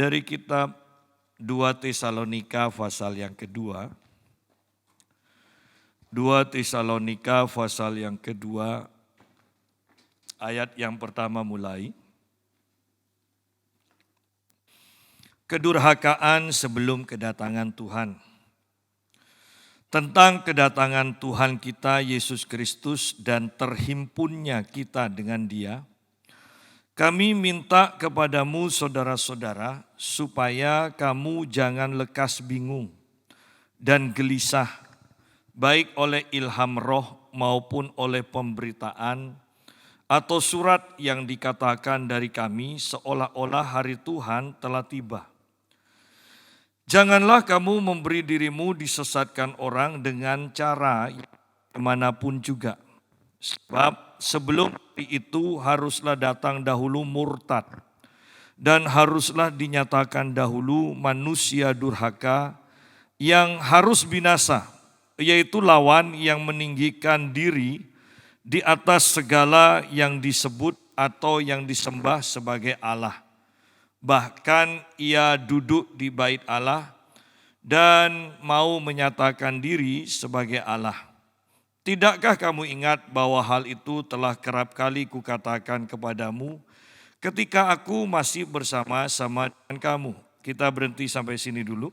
Dari kitab 2 Tesalonika pasal yang kedua. 2 Tesalonika pasal yang kedua, ayat yang pertama mulai. Kedurhakaan sebelum kedatangan Tuhan. Tentang kedatangan Tuhan kita Yesus Kristus dan terhimpunnya kita dengan Dia, kami minta kepadamu saudara-saudara supaya kamu jangan lekas bingung dan gelisah, baik oleh ilham roh maupun oleh pemberitaan atau surat yang dikatakan dari kami seolah-olah hari Tuhan telah tiba. Janganlah kamu memberi dirimu disesatkan orang dengan cara manapun juga. Sebab sebelum itu haruslah datang dahulu murtad. Dan haruslah dinyatakan dahulu manusia durhaka yang harus binasa. Yaitu lawan yang meninggikan diri di atas segala yang disebut atau yang disembah sebagai Allah. Bahkan ia duduk di bait Allah dan mau menyatakan diri sebagai Allah. Tidakkah kamu ingat bahwa hal itu telah kerap kali kukatakan kepadamu ketika aku masih bersama-sama dengan kamu? Kita berhenti sampai sini dulu.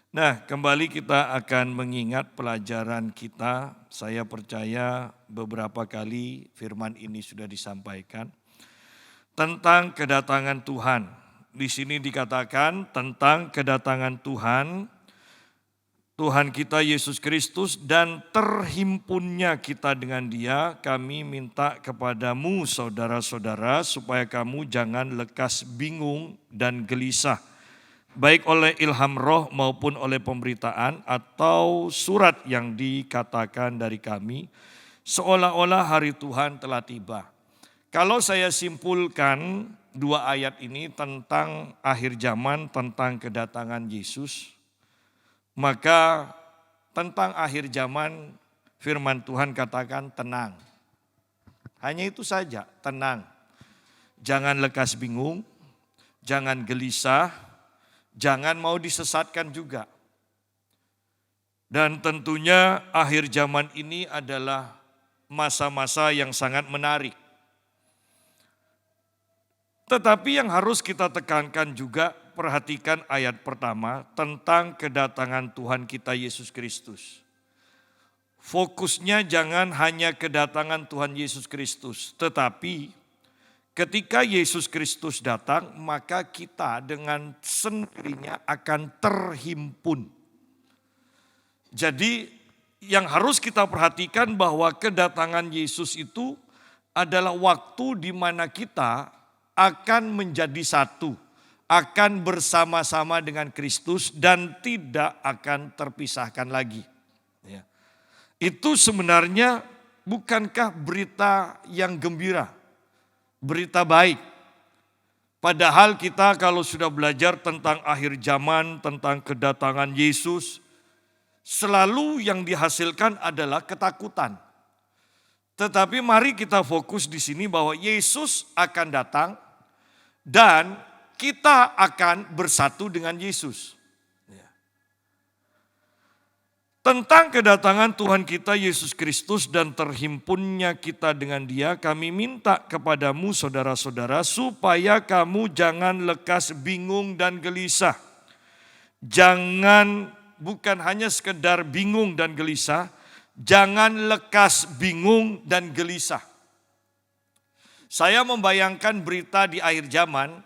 Nah, kembali kita akan mengingat pelajaran kita. Saya percaya beberapa kali firman ini sudah disampaikan tentang kedatangan Tuhan. Di sini dikatakan tentang kedatangan Tuhan kita Yesus Kristus dan terhimpunnya kita dengan Dia. Kami minta kepadamu saudara-saudara supaya kamu jangan lekas bingung dan gelisah, baik oleh ilham roh maupun oleh pemberitaan atau surat yang dikatakan dari kami, seolah-olah hari Tuhan telah tiba. Kalau saya simpulkan dua ayat ini tentang akhir zaman, tentang kedatangan Yesus, maka tentang akhir zaman firman Tuhan katakan tenang. Hanya itu saja, tenang. Jangan lekas bingung, jangan gelisah, jangan mau disesatkan juga. Dan tentunya akhir zaman ini adalah masa-masa yang sangat menarik. Tetapi yang harus kita tekankan juga, perhatikan ayat pertama tentang kedatangan Tuhan kita Yesus Kristus. Fokusnya jangan hanya kedatangan Tuhan Yesus Kristus, tetapi ketika Yesus Kristus datang, maka kita dengan sendirinya akan terhimpun. Jadi yang harus kita perhatikan bahwa kedatangan Yesus itu adalah waktu di mana kita akan menjadi satu, akan bersama-sama dengan Kristus dan tidak akan terpisahkan lagi. Ya. Itu sebenarnya bukankah berita yang gembira, berita baik. Padahal kita kalau sudah belajar tentang akhir zaman, tentang kedatangan Yesus, selalu yang dihasilkan adalah ketakutan. Tetapi mari kita fokus di sini bahwa Yesus akan datang dan kita akan bersatu dengan Yesus. Tentang kedatangan Tuhan kita Yesus Kristus dan terhimpunnya kita dengan Dia, kami minta kepadamu saudara-saudara supaya kamu jangan lekas bingung dan gelisah. Jangan, bukan hanya sekedar bingung dan gelisah, jangan lekas bingung dan gelisah. Saya membayangkan berita di akhir zaman,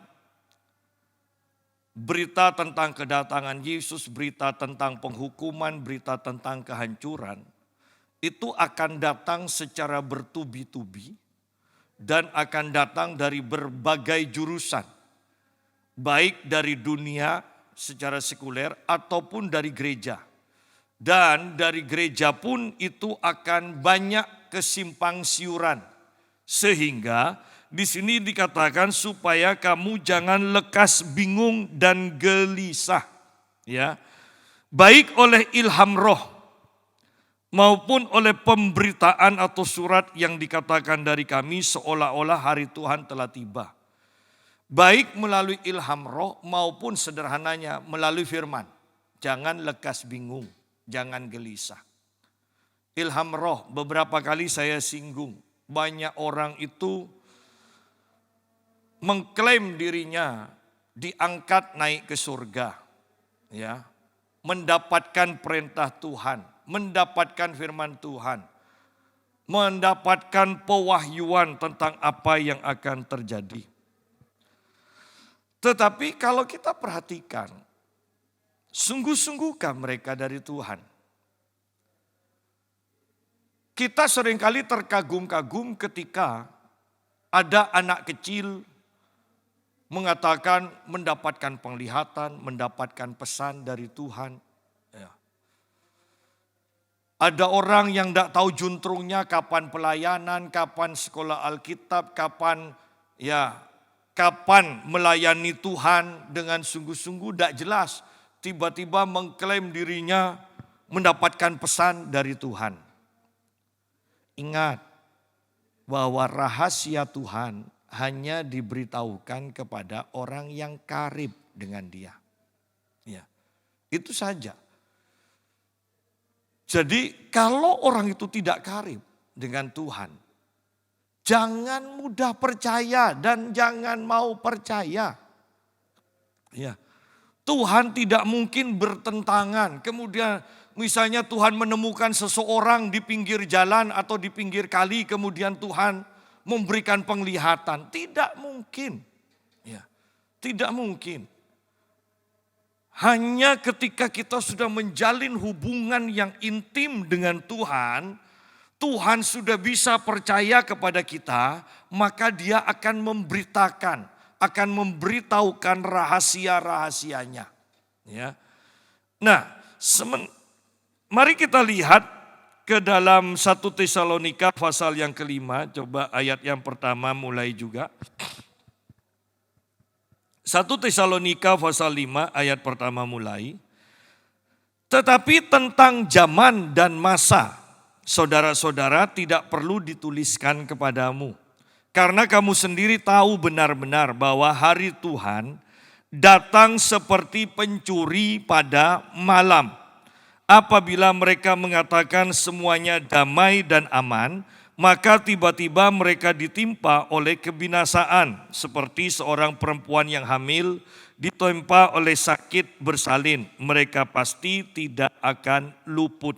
berita tentang kedatangan Yesus, berita tentang penghukuman, berita tentang kehancuran, itu akan datang secara bertubi-tubi dan akan datang dari berbagai jurusan, baik dari dunia secara sekuler ataupun dari gereja. Dan dari gereja pun itu akan banyak kesimpang siuran. Sehingga di sini dikatakan supaya kamu jangan lekas bingung dan gelisah. Ya. Baik oleh ilham roh maupun oleh pemberitaan atau surat yang dikatakan dari kami seolah-olah hari Tuhan telah tiba. Baik melalui ilham roh maupun sederhananya melalui firman. Jangan lekas bingung, jangan gelisah. Ilham roh, beberapa kali saya singgung. Banyak orang itu mengklaim dirinya diangkat naik ke surga. Ya, mendapatkan perintah Tuhan, mendapatkan firman Tuhan, mendapatkan pewahyuan tentang apa yang akan terjadi. Tetapi kalau kita perhatikan, sungguh-sungguhkah mereka dari Tuhan? Kita seringkali terkagum-kagum ketika ada anak kecil mengatakan mendapatkan penglihatan, mendapatkan pesan dari Tuhan. Ya. Ada orang yang tidak tahu juntrungnya kapan pelayanan, kapan sekolah Alkitab, kapan melayani Tuhan dengan sungguh-sungguh tidak jelas. Tiba-tiba mengklaim dirinya mendapatkan pesan dari Tuhan. Ingat bahwa rahasia Tuhan hanya diberitahukan kepada orang yang karib dengan dia. Ya, itu saja. Jadi kalau orang itu tidak karib dengan Tuhan, jangan mudah percaya dan jangan mau percaya. Ya, Tuhan tidak mungkin bertentangan. Kemudian misalnya Tuhan menemukan seseorang di pinggir jalan atau di pinggir kali, kemudian Tuhan memberikan penglihatan. Tidak mungkin. Ya, tidak mungkin. Hanya ketika kita sudah menjalin hubungan yang intim dengan Tuhan, Tuhan sudah bisa percaya kepada kita, maka Dia akan memberitahukan rahasia-rahasianya. Ya. Nah, mari kita lihat ke dalam 1 Tesalonika pasal yang kelima, coba ayat yang pertama mulai juga. 1 Tesalonika pasal 5 ayat pertama mulai. Tetapi tentang zaman dan masa, saudara-saudara tidak perlu dituliskan kepadamu. Karena kamu sendiri tahu benar-benar bahwa hari Tuhan datang seperti pencuri pada malam. Apabila mereka mengatakan semuanya damai dan aman, maka tiba-tiba mereka ditimpa oleh kebinasaan. Seperti seorang perempuan yang hamil ditimpa oleh sakit bersalin. Mereka pasti tidak akan luput.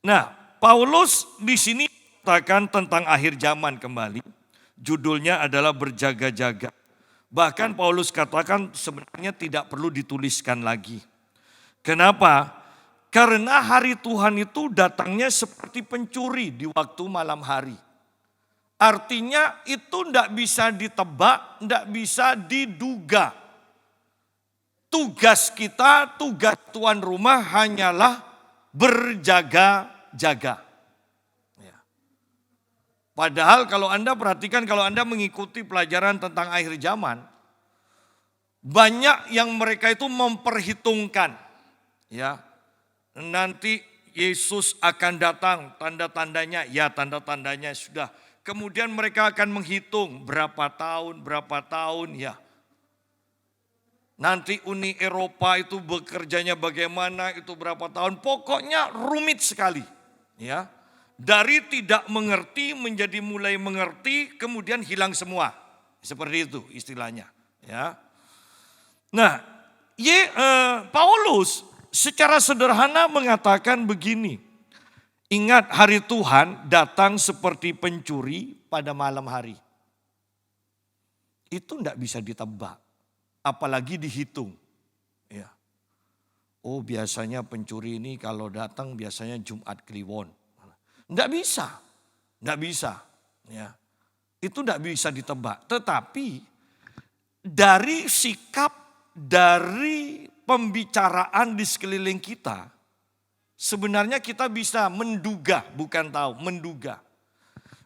Nah, Paulus di sini katakan tentang akhir zaman kembali. Judulnya adalah berjaga-jaga. Bahkan Paulus katakan sebenarnya tidak perlu dituliskan lagi. Kenapa? Karena hari Tuhan itu datangnya seperti pencuri di waktu malam hari. Artinya itu tidak bisa ditebak, tidak bisa diduga. Tugas kita, tugas tuan rumah hanyalah berjaga-jaga. Ya. Padahal kalau Anda perhatikan, kalau Anda mengikuti pelajaran tentang akhir zaman, banyak yang mereka itu memperhitungkan. Ya, nanti Yesus akan datang, tanda-tandanya, ya tanda-tandanya sudah. Kemudian mereka akan menghitung berapa tahun, ya. Nanti Uni Eropa itu bekerjanya bagaimana, itu berapa tahun. Pokoknya rumit sekali. Ya, dari tidak mengerti menjadi mulai mengerti, kemudian hilang semua. Seperti itu istilahnya. Ya. Nah, Paulus secara sederhana mengatakan begini, ingat hari Tuhan datang seperti pencuri pada malam hari. Itu tidak bisa ditebak, apalagi dihitung. Ya. Oh biasanya pencuri ini kalau datang biasanya Jumat Kliwon. Tidak bisa. Ya. Itu tidak bisa ditebak. Tetapi dari sikap, dari pembicaraan di sekeliling kita, sebenarnya kita bisa menduga, bukan tahu, menduga.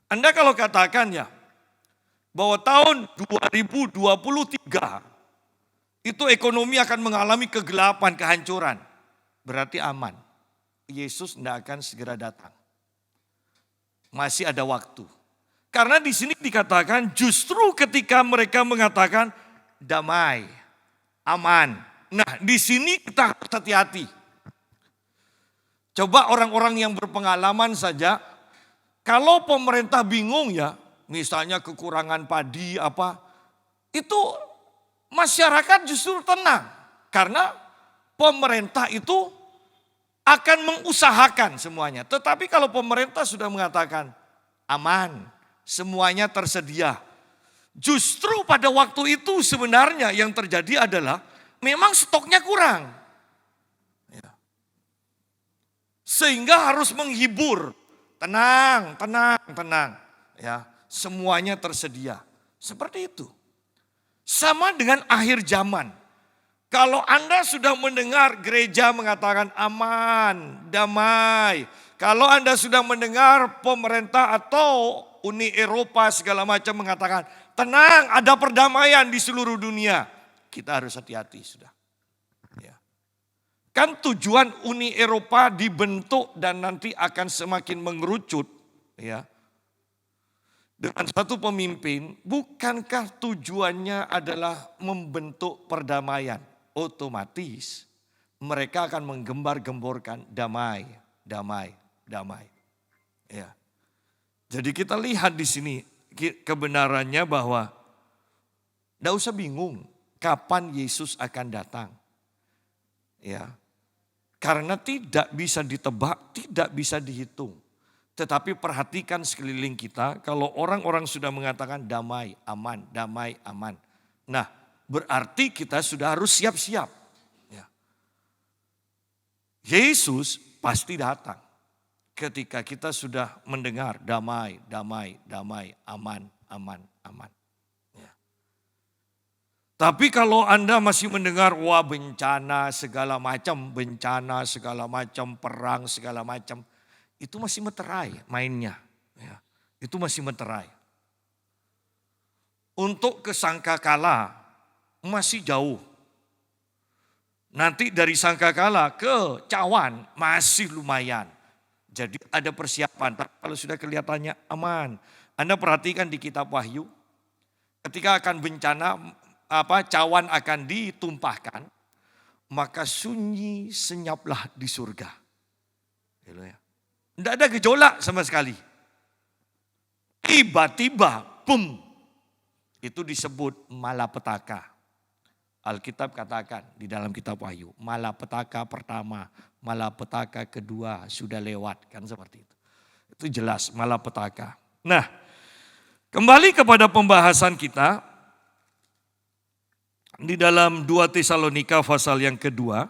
Anda kalau katakan ya, bahwa tahun 2023 itu ekonomi akan mengalami kegelapan, kehancuran, berarti aman. Yesus tidak akan segera datang. Masih ada waktu. Karena di sini dikatakan justru ketika mereka mengatakan damai, aman. Nah, di sini kita harus hati-hati. Coba orang-orang yang berpengalaman saja, kalau pemerintah bingung ya, misalnya kekurangan padi apa, itu masyarakat justru tenang. Karena pemerintah itu akan mengusahakan semuanya. Tetapi kalau pemerintah sudah mengatakan aman, semuanya tersedia. Justru pada waktu itu sebenarnya yang terjadi adalah memang stoknya kurang. Ya. Sehingga harus menghibur. Tenang, tenang, tenang. Ya, semuanya tersedia. Seperti itu. Sama dengan akhir zaman. Kalau Anda sudah mendengar gereja mengatakan aman, damai. Kalau Anda sudah mendengar pemerintah atau Uni Eropa segala macam mengatakan tenang, ada perdamaian di seluruh dunia. Kita harus hati-hati sudah. Ya. Kan tujuan Uni Eropa dibentuk dan nanti akan semakin mengerucut. Ya. Dengan satu pemimpin, bukankah tujuannya adalah membentuk perdamaian? Otomatis mereka akan menggembar-gemborkan damai, damai, damai. Ya. Jadi kita lihat di sini kebenarannya bahwa tidak usah bingung kapan Yesus akan datang. Ya. Karena tidak bisa ditebak, tidak bisa dihitung. Tetapi perhatikan sekeliling kita, kalau orang-orang sudah mengatakan damai, aman, damai, aman. Nah, berarti kita sudah harus siap-siap. Ya. Yesus pasti datang ketika kita sudah mendengar damai, damai, damai, aman, aman, aman. Ya. Tapi kalau Anda masih mendengar wah bencana segala macam, perang segala macam, itu masih meterai mainnya. Ya. Itu masih meterai. Untuk kesangkakala masih jauh. Nanti dari sangkakala ke cawan masih lumayan. Jadi ada persiapan. Tapi kalau sudah kelihatannya aman. Anda perhatikan di kitab Wahyu. Ketika akan bencana, cawan akan ditumpahkan. Maka sunyi senyaplah di surga. Tidak ada gejolak sama sekali. Tiba-tiba, boom. Itu disebut malapetaka. Alkitab katakan di dalam kitab Wahyu, malapetaka pertama, malapetaka kedua sudah lewat, kan seperti itu. Itu jelas malapetaka. Nah, kembali kepada pembahasan kita di dalam 2 Tesalonika pasal yang kedua,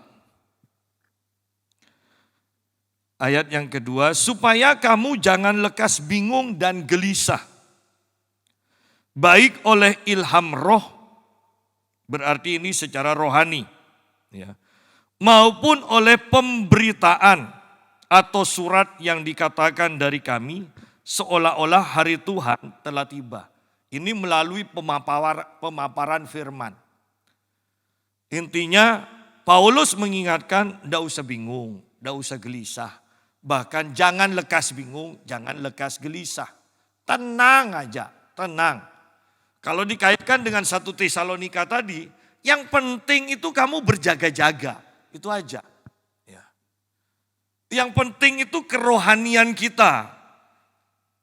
ayat yang kedua, supaya kamu jangan lekas bingung dan gelisah, baik oleh ilham roh, berarti ini secara rohani, ya, maupun oleh pemberitaan atau surat yang dikatakan dari kami, seolah-olah hari Tuhan telah tiba. Ini melalui pemaparan firman. Intinya Paulus mengingatkan, tidak usah bingung, tidak usah gelisah. Bahkan jangan lekas bingung, jangan lekas gelisah. Tenang aja, tenang. Kalau dikaitkan dengan 1 Tesalonika tadi, yang penting itu kamu berjaga-jaga. Itu aja. Ya. Yang penting itu kerohanian kita.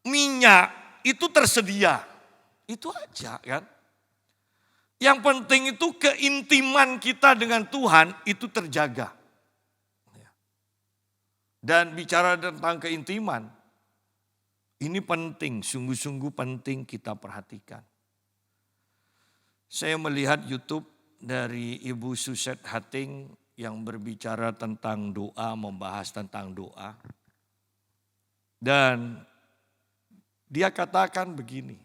Minyak itu tersedia. Itu aja kan. Yang penting itu keintiman kita dengan Tuhan itu terjaga. Dan bicara tentang keintiman, ini penting, sungguh-sungguh penting kita perhatikan. Saya melihat YouTube dari Ibu Suset Hating yang berbicara tentang doa, membahas tentang doa. Dan dia katakan begini,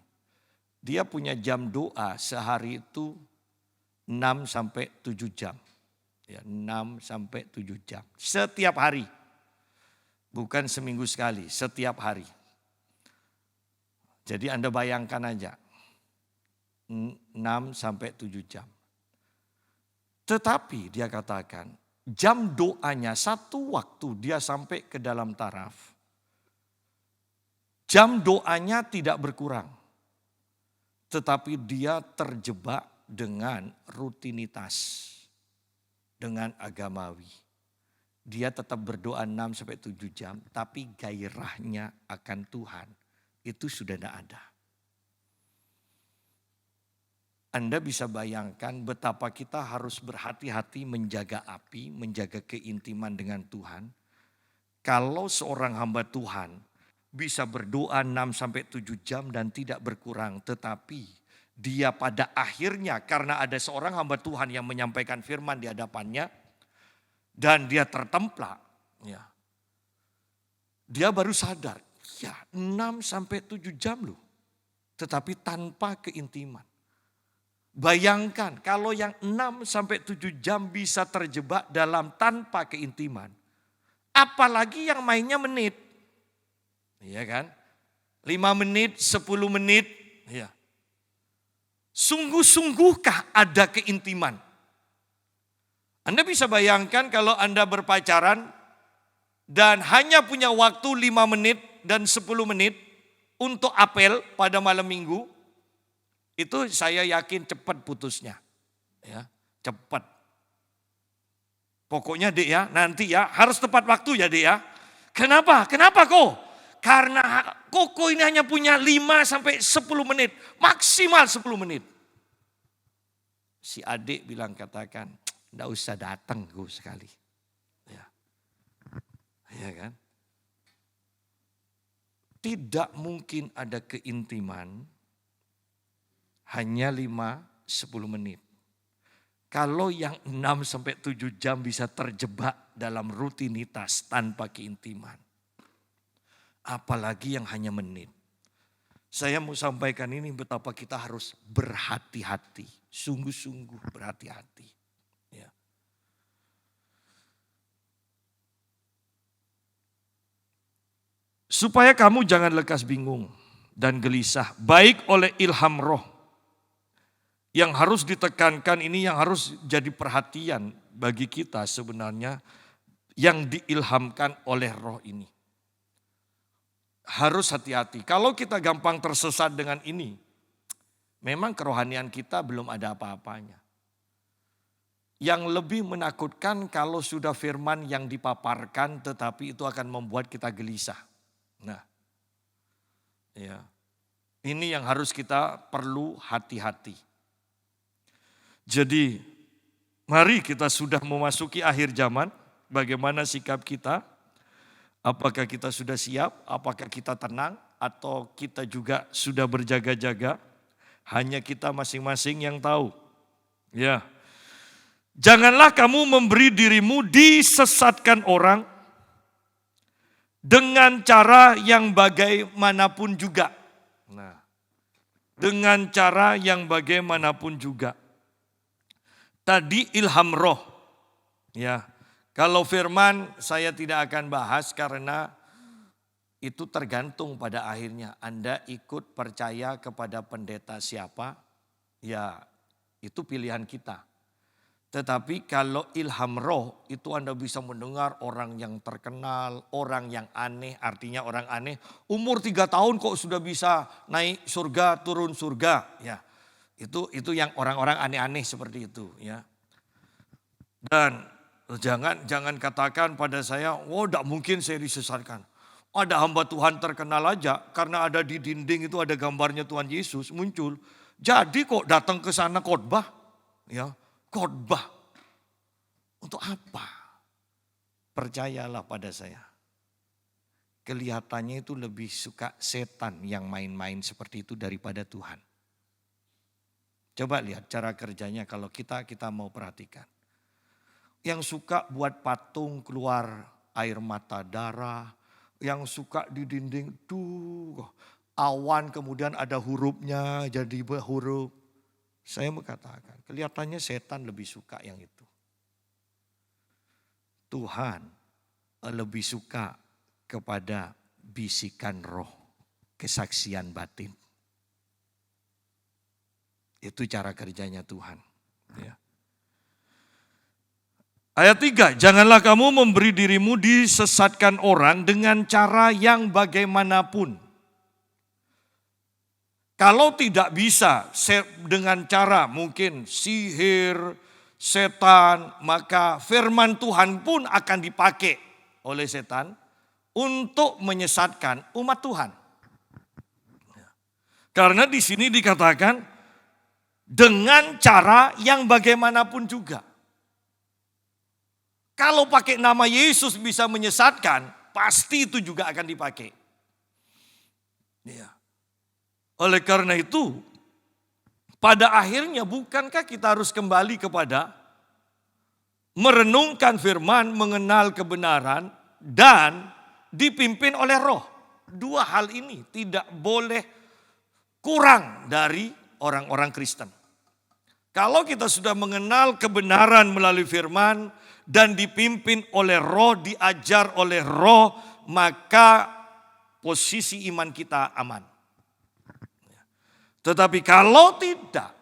dia punya jam doa sehari itu 6 sampai 7 jam. Ya, 6 sampai 7 jam. Setiap hari. Bukan seminggu sekali, setiap hari. Jadi Anda bayangkan aja. 6 sampai 7 jam. Tetapi dia katakan, jam doanya satu waktu dia sampai ke dalam taraf. Jam doanya tidak berkurang. Tetapi dia terjebak dengan rutinitas, dengan agamawi. Dia tetap berdoa 6-7 jam, tapi gairahnya akan Tuhan itu sudah tidak ada. Anda bisa bayangkan betapa kita harus berhati-hati menjaga api, menjaga keintiman dengan Tuhan. Kalau seorang hamba Tuhan bisa berdoa 6-7 jam dan tidak berkurang, tetapi dia pada akhirnya karena ada seorang hamba Tuhan yang menyampaikan firman di hadapannya dan dia tertemplak, ya. Dia baru sadar, ya 6-7 jam loh, tetapi tanpa keintiman. Bayangkan kalau yang 6-7 jam bisa terjebak dalam tanpa keintiman. Apalagi yang mainnya menit. Iya kan? 5 menit, 10 menit. Ya. Sungguh-sungguhkah ada keintiman? Anda bisa bayangkan kalau Anda berpacaran dan hanya punya waktu 5 menit dan 10 menit untuk apel pada malam minggu. Itu saya yakin cepat putusnya. Ya, cepat. Pokoknya Dek ya, nanti ya harus tepat waktu ya Dek ya. Kenapa? Kenapa kok? Karena Koko ini hanya punya 5-10 menit. Maksimal 10 menit. Si adik bilang katakan, enggak usah datang gue sekali. Ya. Ya kan? Tidak mungkin ada keintiman hanya 5-10 menit. Kalau yang 6-7 jam bisa terjebak dalam rutinitas tanpa keintiman. Apalagi yang hanya menit. Saya mau sampaikan ini betapa kita harus berhati-hati. Sungguh-sungguh berhati-hati. Ya. Supaya kamu jangan lekas bingung dan gelisah. Baik oleh ilham roh. Yang harus ditekankan ini yang harus jadi perhatian bagi kita sebenarnya yang diilhamkan oleh roh ini. Harus hati-hati. Kalau kita gampang tersesat dengan ini, memang kerohanian kita belum ada apa-apanya. Yang lebih menakutkan kalau sudah firman yang dipaparkan tetapi itu akan membuat kita gelisah. Nah, ya. Ini yang harus kita perlu hati-hati. Jadi mari kita sudah memasuki akhir zaman, bagaimana sikap kita? Apakah kita sudah siap? Apakah kita tenang? Atau kita juga sudah berjaga-jaga? Hanya kita masing-masing yang tahu. Ya, janganlah kamu memberi dirimu disesatkan orang dengan cara yang bagaimanapun juga. Nah, dengan cara yang bagaimanapun juga. Tadi ilham roh, ya. Kalau firman saya tidak akan bahas karena itu tergantung pada akhirnya. Anda ikut percaya kepada pendeta siapa, ya itu pilihan kita. Tetapi kalau ilham roh itu Anda bisa mendengar orang yang terkenal, orang yang aneh, artinya orang aneh. Umur 3 tahun kok sudah bisa naik surga, turun surga, ya. Itu yang orang-orang aneh-aneh seperti itu, ya. Dan jangan katakan pada saya, oh tidak mungkin saya disesatkan. Ada hamba Tuhan terkenal aja karena ada di dinding itu ada gambarnya Tuhan Yesus muncul. Jadi kok datang ke sana khotbah, ya khotbah. Untuk apa? Percayalah pada saya. Kelihatannya itu lebih suka setan yang main-main seperti itu daripada Tuhan. Coba lihat cara kerjanya kalau kita mau perhatikan. Yang suka buat patung keluar air mata darah. Yang suka di dinding, awan kemudian ada hurufnya jadi huruf. Saya mau katakan, kelihatannya setan lebih suka yang itu. Tuhan lebih suka kepada bisikan roh, kesaksian batin. Itu cara kerjanya Tuhan. Ya. Ayat 3, janganlah kamu memberi dirimu disesatkan orang dengan cara yang bagaimanapun. Kalau tidak bisa dengan cara mungkin sihir, setan, maka firman Tuhan pun akan dipakai oleh setan untuk menyesatkan umat Tuhan. Karena di sini dikatakan dengan cara yang bagaimanapun juga. Kalau pakai nama Yesus bisa menyesatkan, pasti itu juga akan dipakai. Ya. Oleh karena itu, pada akhirnya bukankah kita harus kembali kepada merenungkan firman, mengenal kebenaran, dan dipimpin oleh Roh. Dua hal ini tidak boleh kurang dari orang-orang Kristen. Kalau kita sudah mengenal kebenaran melalui firman dan dipimpin oleh Roh, diajar oleh Roh, maka posisi iman kita aman. Tetapi kalau tidak,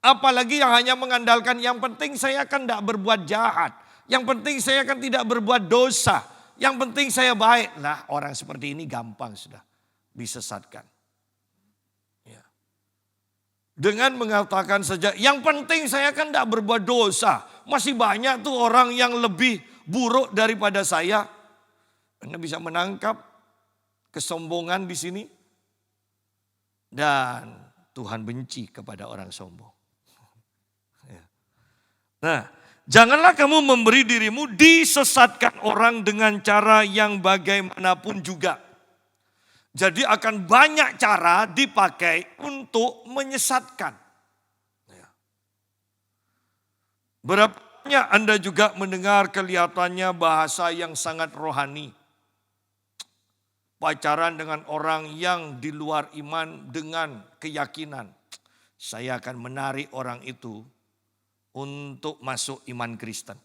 apalagi yang hanya mengandalkan yang penting saya kan tidak berbuat jahat, yang penting saya kan tidak berbuat dosa, yang penting saya baik. Nah, orang seperti ini gampang sudah disesatkan. Ya. Dengan mengatakan saja, yang penting saya kan tidak berbuat dosa. Masih banyak tuh orang yang lebih buruk daripada saya. Anda bisa menangkap kesombongan di sini. Dan Tuhan benci kepada orang sombong. Nah, janganlah kamu memberi dirimu disesatkan orang dengan cara yang bagaimanapun juga. Jadi akan banyak cara dipakai untuk menyesatkan. Berapa banyak Anda juga mendengar kelihatannya bahasa yang sangat rohani. Pacaran dengan orang yang di luar iman dengan keyakinan. Saya akan menarik orang itu untuk masuk iman Kristen.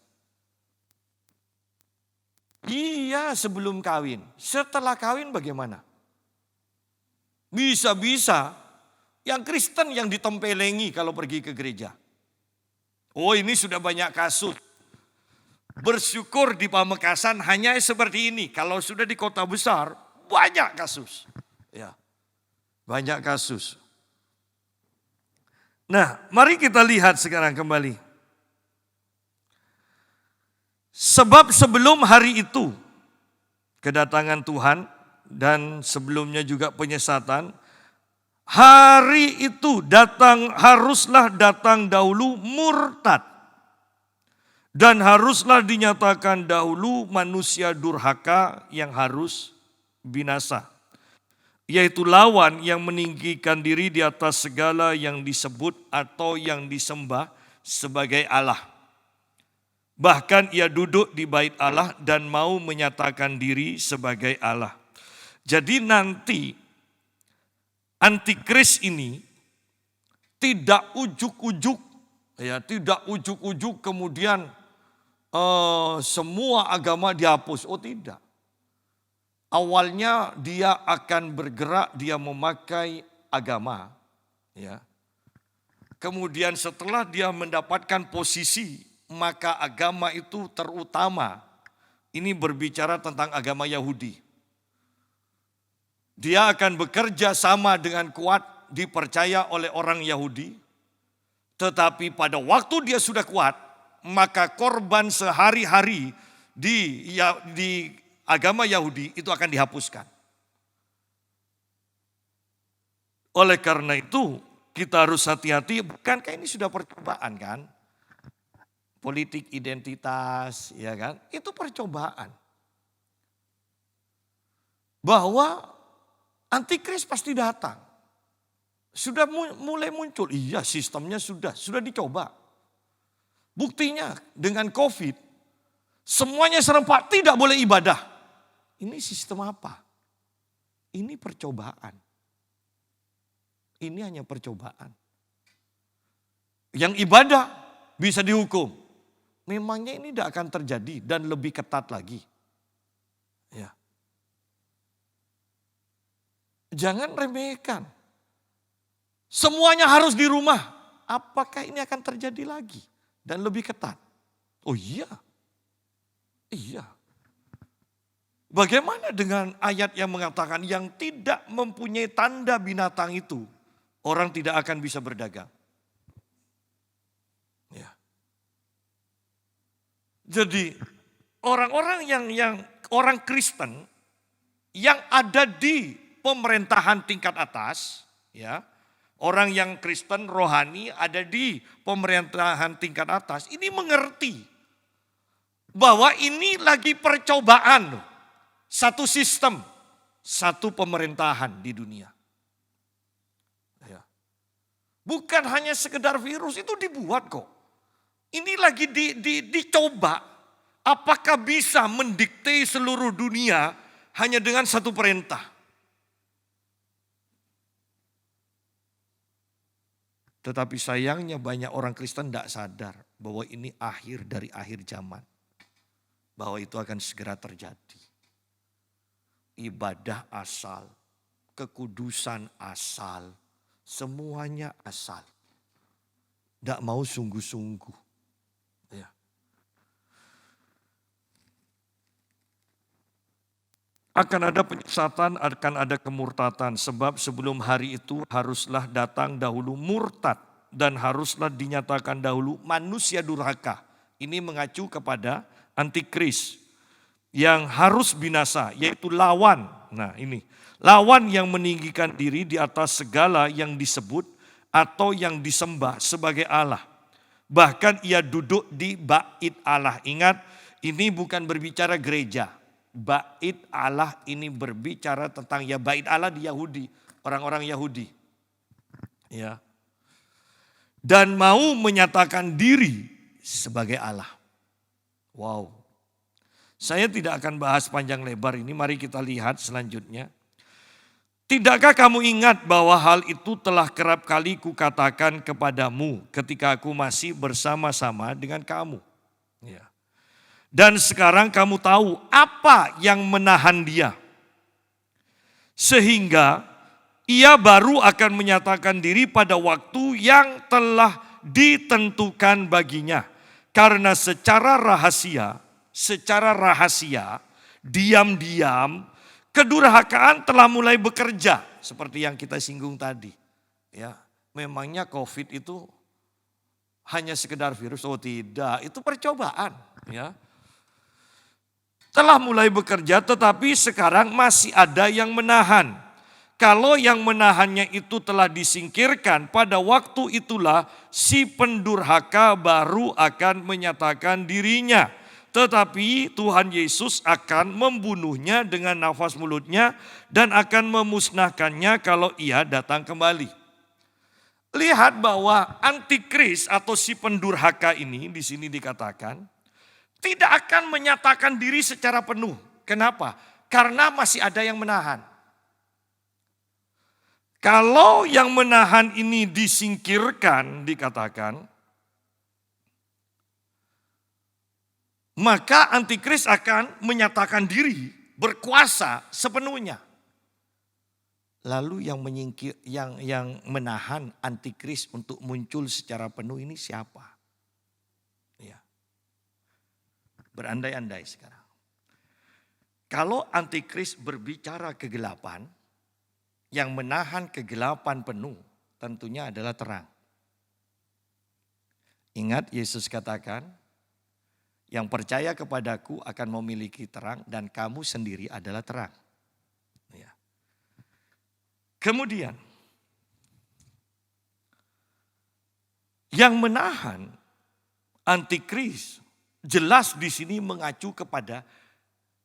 Iya, sebelum kawin. Setelah kawin bagaimana? Bisa-bisa yang Kristen yang ditempelengi kalau pergi ke gereja. Oh, ini sudah banyak kasus. Bersyukur di Pamekasan hanya seperti ini. Kalau sudah di kota besar, banyak kasus. Ya, banyak kasus. Nah, mari kita lihat sekarang kembali. Sebab sebelum hari itu, kedatangan Tuhan dan sebelumnya juga penyesatan, hari itu haruslah datang dahulu murtad. Dan haruslah dinyatakan dahulu manusia durhaka yang harus binasa. Yaitu lawan yang meninggikan diri di atas segala yang disebut atau yang disembah sebagai Allah. Bahkan ia duduk di bait Allah dan mau menyatakan diri sebagai Allah. Jadi nanti Antikris ini tidak ujuk-ujuk, ya, tidak ujuk-ujuk kemudian semua agama dihapus. Oh tidak. Awalnya dia akan bergerak, dia memakai agama. Ya. Kemudian setelah dia mendapatkan posisi, maka agama itu terutama. Ini berbicara tentang agama Yahudi. Dia akan bekerja sama dengan kuat, dipercaya oleh orang Yahudi. Tetapi pada waktu dia sudah kuat, maka korban sehari-hari di agama Yahudi itu akan dihapuskan. Oleh karena itu kita harus hati-hati, bukankah ini sudah percobaan kan? Politik identitas, ya kan? Itu percobaan. Bahwa Antikris pasti datang. Sudah mulai muncul, iya sistemnya sudah dicoba. Buktinya dengan COVID, semuanya serempak tidak boleh ibadah. Ini sistem apa? Ini percobaan. Ini hanya percobaan. Yang ibadah bisa dihukum. Memangnya ini tidak akan terjadi dan lebih ketat lagi. Ya. Jangan remehkan. Semuanya harus di rumah. Apakah ini akan terjadi lagi dan lebih ketat? Oh iya. Iya. Bagaimana dengan ayat yang mengatakan yang tidak mempunyai tanda binatang itu orang tidak akan bisa berdagang. Ya. Jadi orang-orang yang orang Kristen yang ada di pemerintahan tingkat atas, ya, orang yang Kristen rohani ada di pemerintahan tingkat atas, ini mengerti bahwa ini lagi percobaan loh. Satu sistem, satu pemerintahan di dunia. Ya. Bukan hanya sekedar virus, itu dibuat kok. Ini lagi dicoba, apakah bisa mendikte seluruh dunia hanya dengan satu perintah. Tetapi sayangnya banyak orang Kristen tidak sadar bahwa ini akhir dari akhir zaman. Bahwa itu akan segera terjadi. Ibadah asal, kekudusan asal, semuanya asal. Tidak mau sungguh-sungguh. Ya. Akan ada penyesatan, akan ada kemurtatan. Sebab sebelum hari itu haruslah datang dahulu murtad. Dan haruslah dinyatakan dahulu manusia durhaka. Ini mengacu kepada antikris yang harus binasa, yaitu lawan. Nah ini, lawan yang meninggikan diri di atas segala yang disebut atau yang disembah sebagai Allah. Bahkan ia duduk di bait Allah. Ingat, ini bukan berbicara gereja. Bait Allah ini berbicara tentang ya bait Allah di Yahudi, orang-orang Yahudi. Ya. Dan mau menyatakan diri sebagai Allah. Wow. Saya tidak akan bahas panjang lebar ini, mari kita lihat selanjutnya. Tidakkah kamu ingat bahwa hal itu telah kerap kali kukatakan kepadamu ketika aku masih bersama-sama dengan kamu. Ya. Dan sekarang kamu tahu apa yang menahan dia. Sehingga ia baru akan menyatakan diri pada waktu yang telah ditentukan baginya. Karena secara rahasia, diam-diam, kedurhakaan telah mulai bekerja. Seperti yang kita singgung tadi. Ya, memangnya COVID itu hanya sekedar virus? Oh tidak, itu percobaan. Ya. Telah mulai bekerja tetapi sekarang masih ada yang menahan. Kalau yang menahannya itu telah disingkirkan, pada waktu itulah si pendurhaka baru akan menyatakan dirinya. Tetapi Tuhan Yesus akan membunuhnya dengan nafas mulutnya dan akan memusnahkannya kalau ia datang kembali. Lihat bahwa antikris atau si pendurhaka ini di sini dikatakan tidak akan menyatakan diri secara penuh. Kenapa? Karena masih ada yang menahan. Kalau yang menahan ini disingkirkan, dikatakan, maka antikris akan menyatakan diri berkuasa sepenuhnya. Lalu yang menahan antikris untuk muncul secara penuh ini siapa? Ya. Berandai-andai sekarang. Kalau antikris berbicara kegelapan, yang menahan kegelapan penuh tentunya adalah terang. Ingat Yesus katakan, yang percaya kepadaku akan memiliki terang dan kamu sendiri adalah terang. Ya. Kemudian, yang menahan antikris jelas di sini mengacu kepada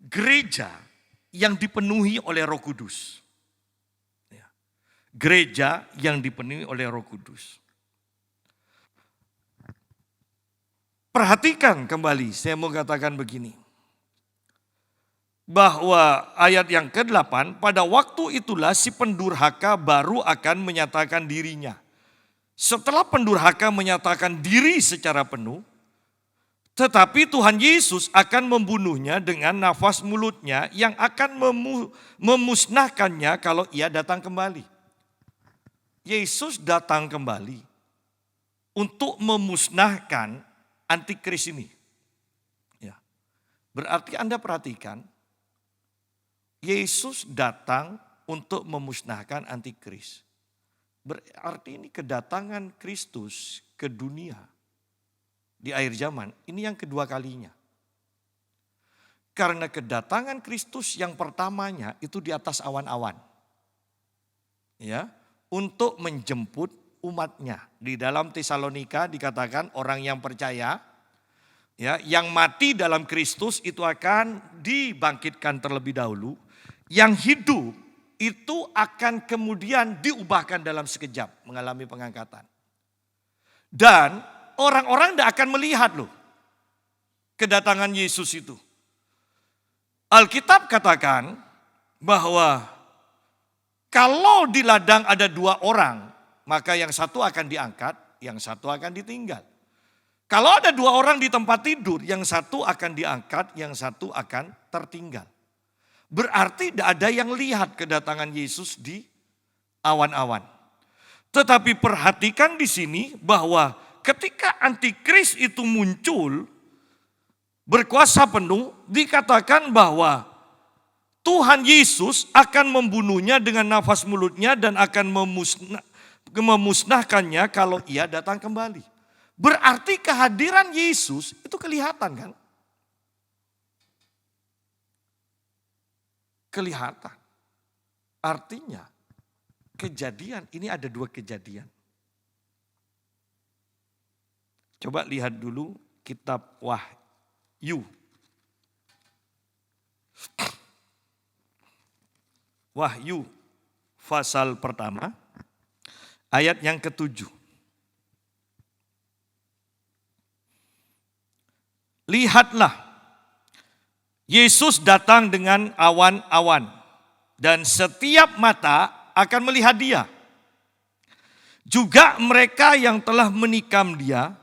gereja yang dipenuhi oleh Roh Kudus. Gereja yang dipenuhi oleh Roh Kudus. Perhatikan kembali, saya mau katakan begini. Bahwa ayat yang ke-8, pada waktu itulah si pendurhaka baru akan menyatakan dirinya. Setelah pendurhaka menyatakan diri secara penuh, tetapi Tuhan Yesus akan membunuhnya dengan nafas mulutnya yang akan memusnahkannya kalau ia datang kembali. Yesus datang kembali untuk memusnahkan antikris ini. Ya. Berarti Anda perhatikan, Yesus datang untuk memusnahkan antikris. Berarti ini kedatangan Kristus ke dunia di akhir zaman, ini yang kedua kalinya. Karena kedatangan Kristus yang pertamanya itu di atas awan-awan. Ya, untuk menjemput umatnya. Di dalam Tesalonika dikatakan orang yang percaya, ya, yang mati dalam Kristus itu akan dibangkitkan terlebih dahulu. Yang hidup itu akan kemudian diubahkan dalam sekejap, mengalami pengangkatan. Dan orang-orang tidak akan melihat loh kedatangan Yesus itu. Alkitab katakan bahwa kalau di ladang ada 2 orang, maka yang satu akan diangkat, yang satu akan ditinggal. Kalau ada 2 orang di tempat tidur, yang satu akan diangkat, yang satu akan tertinggal. Berarti tidak ada yang lihat kedatangan Yesus di awan-awan. Tetapi perhatikan di sini bahwa ketika antikris itu muncul, berkuasa penuh, dikatakan bahwa Tuhan Yesus akan membunuhnya dengan nafas mulutnya dan akan memusnahkannya kalau ia datang kembali. Berarti kehadiran Yesus itu kelihatan kan? Kelihatan. Artinya kejadian, ini ada 2 kejadian. Coba lihat dulu kitab Wahyu. Wahyu pasal pertama ayat yang ke-7. Lihatlah, Yesus datang dengan awan-awan dan setiap mata akan melihat dia. Juga mereka yang telah menikam dia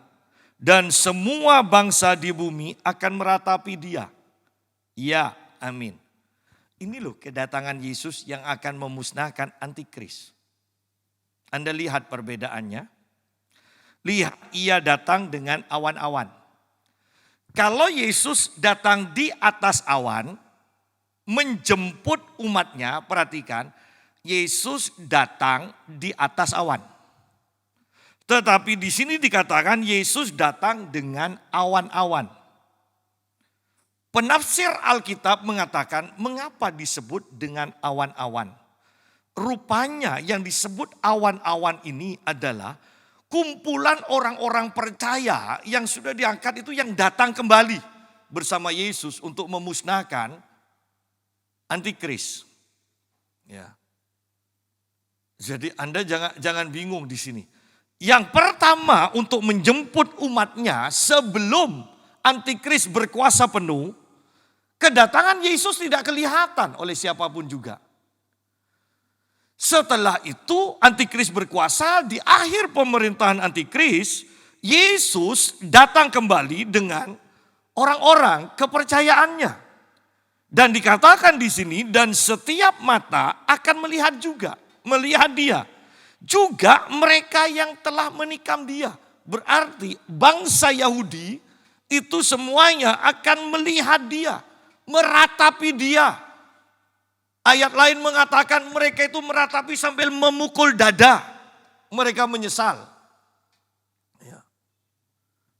dan semua bangsa di bumi akan meratapi dia. Ya, amin. Ini loh kedatangan Yesus yang akan memusnahkan antikris. Anda lihat perbedaannya. Lihat, ia datang dengan awan-awan. Kalau Yesus datang di atas awan, menjemput umatnya, perhatikan, Yesus datang di atas awan. Tetapi di sini dikatakan Yesus datang dengan awan-awan. Penafsir Alkitab mengatakan mengapa disebut dengan awan-awan. Rupanya yang disebut awan-awan ini adalah kumpulan orang-orang percaya yang sudah diangkat itu yang datang kembali bersama Yesus untuk memusnahkan antikris. Ya. Jadi Anda jangan bingung di sini. Yang pertama untuk menjemput umatnya sebelum antikris berkuasa penuh, kedatangan Yesus tidak kelihatan oleh siapapun juga. Setelah itu antikris berkuasa, di akhir pemerintahan antikris, Yesus datang kembali dengan orang-orang kepercayaannya. Dan dikatakan di sini, dan setiap mata akan melihat juga, melihat dia. Juga mereka yang telah menikam dia. Berarti bangsa Yahudi itu semuanya akan melihat dia, meratapi dia. Ayat lain mengatakan mereka itu meratapi sambil memukul dada. Mereka menyesal. Ya.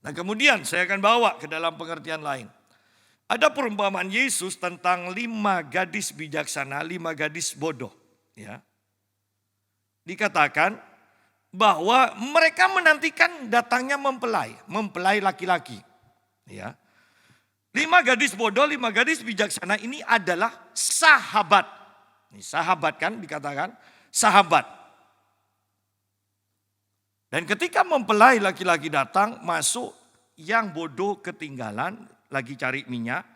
Nah kemudian saya akan bawa ke dalam pengertian lain. Ada perumpamaan Yesus tentang 5 gadis bijaksana, 5 gadis bodoh. Ya. Dikatakan bahwa mereka menantikan datangnya mempelai laki-laki. Ya. 5 gadis bodoh, 5 gadis bijaksana ini adalah sahabat. Ini sahabat kan dikatakan, sahabat. Dan ketika mempelai laki-laki datang, masuk, yang bodoh ketinggalan, lagi cari minyak,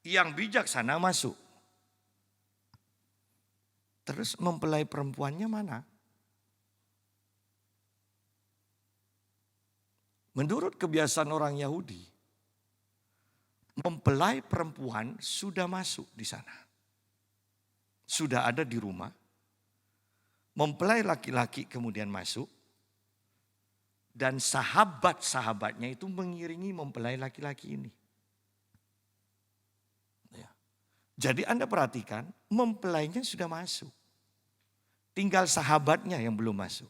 yang bijaksana masuk. Terus mempelai perempuannya mana? Menurut kebiasaan orang Yahudi, mempelai perempuan sudah masuk di sana. Sudah ada di rumah. Mempelai laki-laki kemudian masuk. Dan sahabat-sahabatnya itu mengiringi mempelai laki-laki ini. Ya. Jadi Anda perhatikan, mempelainya sudah masuk. Tinggal sahabatnya yang belum masuk.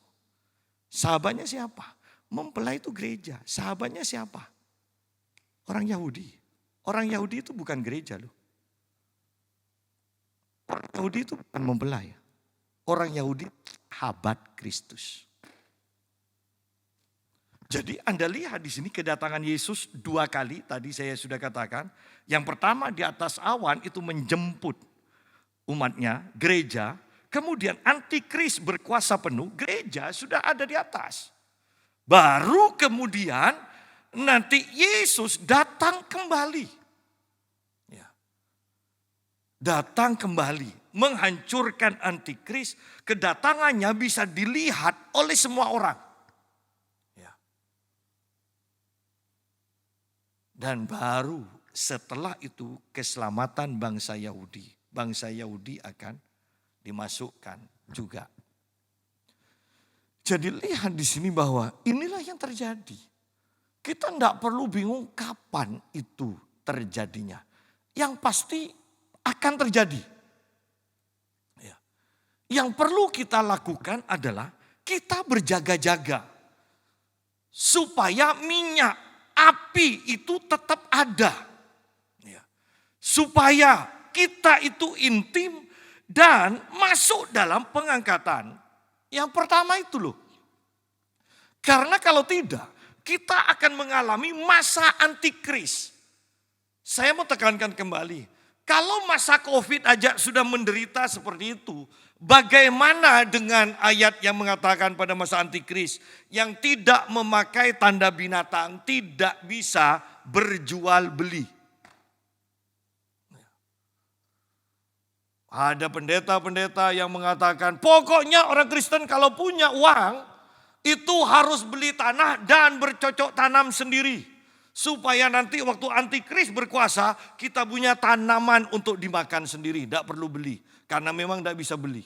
Sahabatnya siapa? Mempelai itu gereja. Sahabatnya siapa? Orang Yahudi. Orang Yahudi itu bukan gereja loh. Orang Yahudi itu bukan mempelai. Orang Yahudi sahabat Kristus. Jadi Anda lihat di sini kedatangan Yesus 2 kali. Tadi saya sudah katakan. Yang pertama di atas awan itu menjemput umatnya, gereja. Kemudian antikris berkuasa penuh, gereja sudah ada di atas. Baru kemudian nanti Yesus datang kembali. Ya. Datang kembali, menghancurkan antikris. Kedatangannya bisa dilihat oleh semua orang. Ya. Dan baru setelah itu keselamatan bangsa Yahudi. Bangsa Yahudi akan dimasukkan juga. Jadi lihat di sini bahwa inilah yang terjadi. Kita tidak perlu bingung kapan itu terjadinya. Yang pasti akan terjadi. Ya. Yang perlu kita lakukan adalah kita berjaga-jaga. Supaya minyak api itu tetap ada. Ya. Supaya kita itu intim dan masuk dalam pengangkatan. Yang pertama itu loh. Karena kalau tidak, kita akan mengalami masa antikris. Saya mau tekankan kembali. Kalau masa COVID aja sudah menderita seperti itu, bagaimana dengan ayat yang mengatakan pada masa antikris, yang tidak memakai tanda binatang, tidak bisa berjual beli. Ada pendeta-pendeta yang mengatakan pokoknya orang Kristen kalau punya uang itu harus beli tanah dan bercocok tanam sendiri. Supaya nanti waktu antikris berkuasa kita punya tanaman untuk dimakan sendiri. Tidak perlu beli karena memang tidak bisa beli.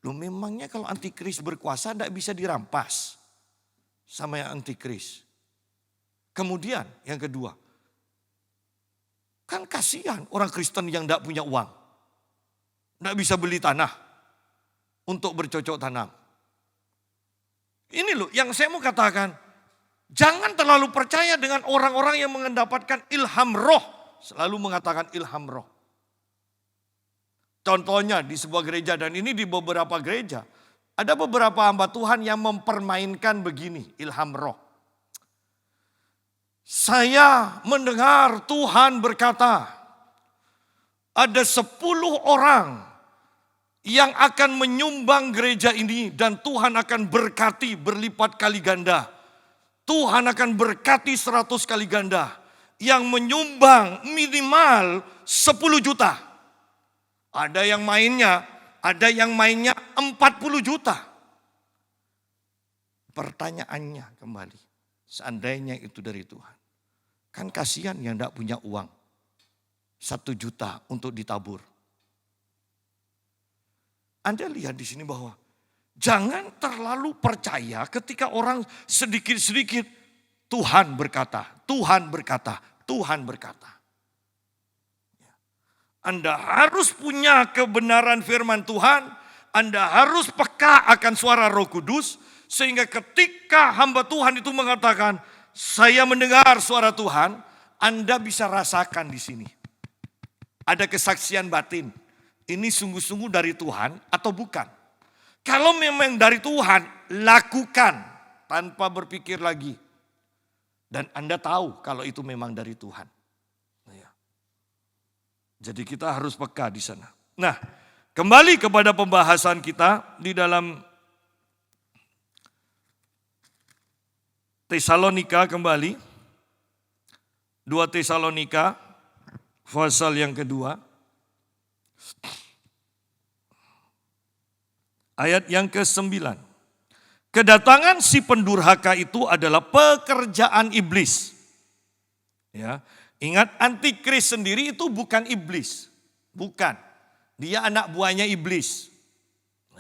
Loh memangnya kalau antikris berkuasa tidak bisa dirampas sama yang antikris. Kemudian yang kedua. Kan kasihan orang Kristen yang tidak punya uang. Tidak bisa beli tanah untuk bercocok tanam. Ini loh yang saya mau katakan. Jangan terlalu percaya dengan orang-orang yang mendapatkan ilham roh. Selalu mengatakan ilham roh. Contohnya di sebuah gereja dan ini di beberapa gereja. Ada beberapa hamba Tuhan yang mempermainkan begini ilham roh. Saya mendengar Tuhan berkata. Ada 10 orang yang akan menyumbang gereja ini dan Tuhan akan berkati berlipat kali ganda. Tuhan akan berkati 100 kali ganda. Yang menyumbang minimal 10 juta. Ada yang mainnya 40 juta. Pertanyaannya kembali, seandainya itu dari Tuhan. Kan kasihan yang tidak punya uang. 1 juta untuk ditabur. Anda lihat di sini bahwa jangan terlalu percaya ketika orang sedikit-sedikit Tuhan berkata, Tuhan berkata, Tuhan berkata. Anda harus punya kebenaran firman Tuhan, Anda harus peka akan suara Roh Kudus, sehingga ketika hamba Tuhan itu mengatakan, saya mendengar suara Tuhan, Anda bisa rasakan di sini. Ada kesaksian batin. Ini sungguh-sungguh dari Tuhan atau bukan? Kalau memang dari Tuhan, lakukan tanpa berpikir lagi. Dan Anda tahu kalau itu memang dari Tuhan. Jadi kita harus peka di sana. Nah, kembali kepada pembahasan kita di dalam Tesalonika kembali. 2 Tesalonika. Pasal yang kedua, ayat yang ke-9. Kedatangan si pendurhaka itu adalah pekerjaan iblis. Ya, ingat antikris sendiri itu bukan iblis, bukan. Dia anak buahnya iblis.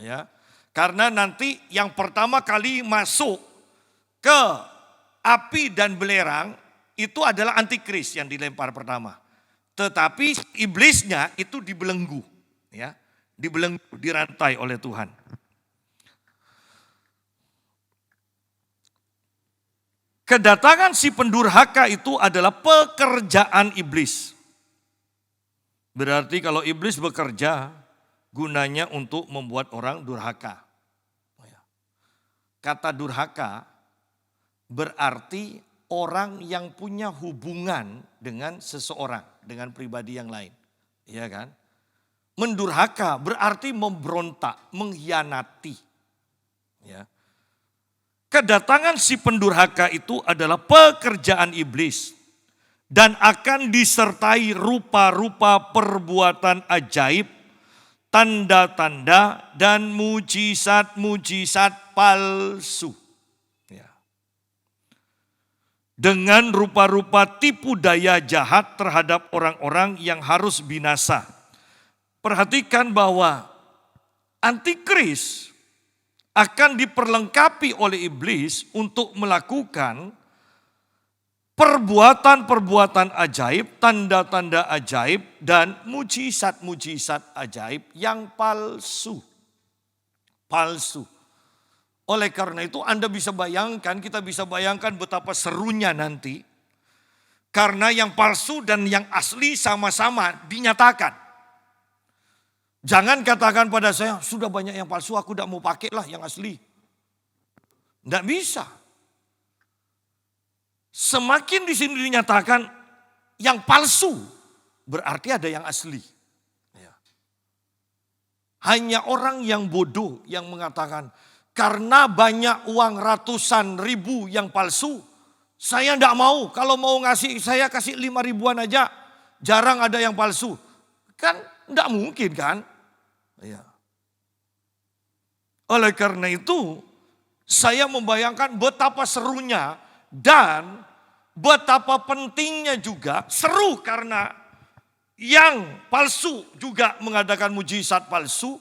Ya, karena nanti yang pertama kali masuk ke api dan belerang itu adalah antikris yang dilempar pertama. Tetapi iblisnya itu dibelenggu, ya, dibelenggu, dirantai oleh Tuhan. Kedatangan si pendurhaka itu adalah pekerjaan iblis. Berarti kalau iblis bekerja, gunanya untuk membuat orang durhaka. Kata durhaka berarti orang yang punya hubungan dengan seseorang, dengan pribadi yang lain. Iya kan? Mendurhaka berarti memberontak, mengkhianati. Ya. Kedatangan si pendurhaka itu adalah pekerjaan iblis dan akan disertai rupa-rupa perbuatan ajaib, tanda-tanda dan mujizat-mujizat palsu. Ya. Dengan rupa-rupa tipu daya jahat terhadap orang-orang yang harus binasa. Perhatikan bahwa antikris akan diperlengkapi oleh iblis untuk melakukan perbuatan-perbuatan ajaib, tanda-tanda ajaib, dan mujizat-mujizat ajaib yang palsu. Palsu. Oleh karena itu Anda bisa bayangkan, kita bisa bayangkan betapa serunya nanti. Karena yang palsu dan yang asli sama-sama dinyatakan. Jangan katakan pada saya, sudah banyak yang palsu, aku tidak mau pakai lah yang asli. Tidak bisa. Semakin di sini dinyatakan yang palsu, berarti ada yang asli. Ya. Hanya orang yang bodoh yang mengatakan, karena banyak uang ratusan ribu yang palsu, saya tidak mau. Kalau mau ngasih, saya kasih 5 ribuan aja. Jarang ada yang palsu. Kan tidak mungkin kan? Ya. Oleh karena itu, saya membayangkan betapa serunya dan betapa pentingnya juga, seru karena yang palsu juga mengadakan mujizat palsu,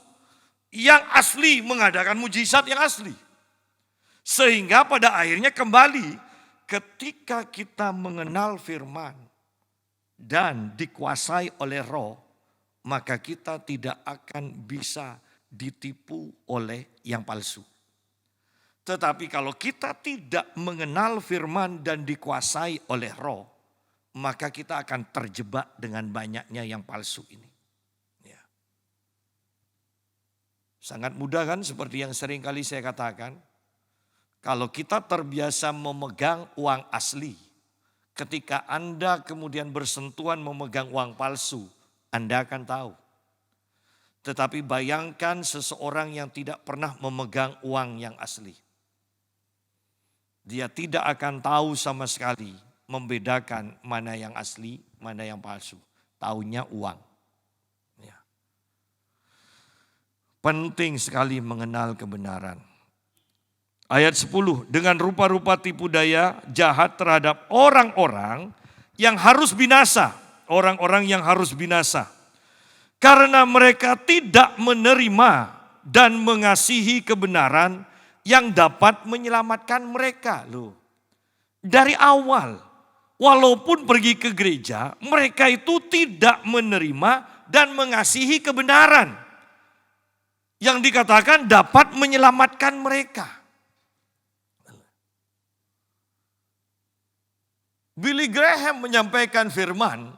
yang asli mengadakan mujizat yang asli. Sehingga pada akhirnya kembali ketika kita mengenal firman dan dikuasai oleh roh, maka kita tidak akan bisa ditipu oleh yang palsu. Tetapi kalau kita tidak mengenal firman dan dikuasai oleh roh, maka kita akan terjebak dengan banyaknya yang palsu ini. Ya. Sangat mudah kan seperti yang sering kali saya katakan. Kalau kita terbiasa memegang uang asli, ketika Anda kemudian bersentuhan memegang uang palsu, Anda akan tahu. Tetapi bayangkan seseorang yang tidak pernah memegang uang yang asli. Dia tidak akan tahu sama sekali membedakan mana yang asli, mana yang palsu. Taunya uang. Ya. Penting sekali mengenal kebenaran. Ayat 10, dengan rupa-rupa tipu daya jahat terhadap orang-orang yang harus binasa. Orang-orang yang harus binasa. Karena mereka tidak menerima dan mengasihi kebenaran yang dapat menyelamatkan mereka. Loh. Dari awal, walaupun pergi ke gereja, mereka itu tidak menerima dan mengasihi kebenaran. Yang dikatakan dapat menyelamatkan mereka. Billy Graham menyampaikan firman.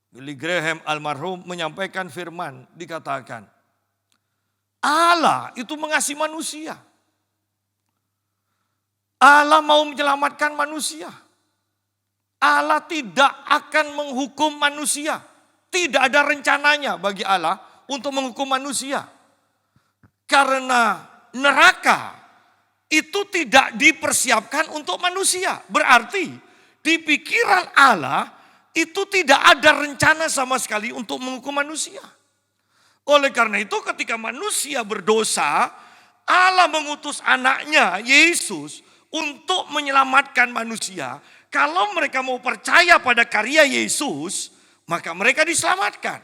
Billy Graham almarhum menyampaikan firman, dikatakan Allah itu mengasihi manusia. Allah mau menyelamatkan manusia. Allah tidak akan menghukum manusia. Tidak ada rencananya bagi Allah untuk menghukum manusia. Karena neraka itu tidak dipersiapkan untuk manusia. Berarti di pikiran Allah itu tidak ada rencana sama sekali untuk menghukum manusia. Oleh karena itu ketika manusia berdosa, Allah mengutus anaknya Yesus untuk menyelamatkan manusia. Kalau mereka mau percaya pada karya Yesus, maka mereka diselamatkan.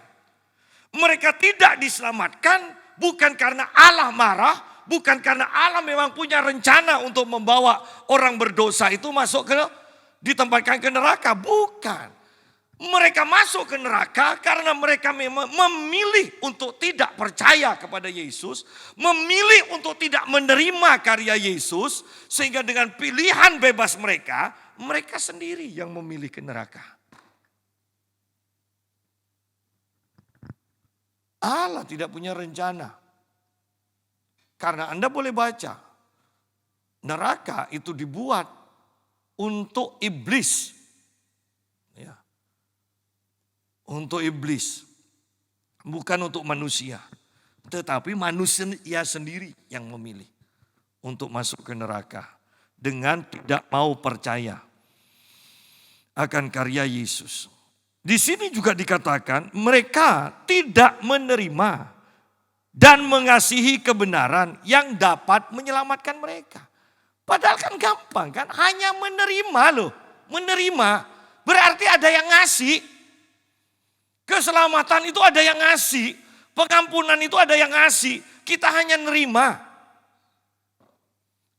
Mereka tidak diselamatkan bukan karena Allah marah, bukan karena Allah memang punya rencana untuk membawa orang berdosa itu masuk ditempatkan ke neraka, bukan. Mereka masuk ke neraka karena mereka memilih untuk tidak percaya kepada Yesus, memilih untuk tidak menerima karya Yesus, sehingga dengan pilihan bebas mereka, mereka sendiri yang memilih ke neraka. Allah tidak punya rencana. Karena Anda boleh baca, neraka itu dibuat untuk iblis. Ya. Untuk iblis, bukan untuk manusia. Tetapi manusia sendiri yang memilih untuk masuk ke neraka dengan tidak mau percaya akan karya Yesus. Di sini juga dikatakan mereka tidak menerima dan mengasihi kebenaran yang dapat menyelamatkan mereka. Padahal kan gampang kan, hanya menerima loh. Menerima berarti ada yang ngasih. Keselamatan itu ada yang ngasih, pengampunan itu ada yang ngasih, kita hanya nerima.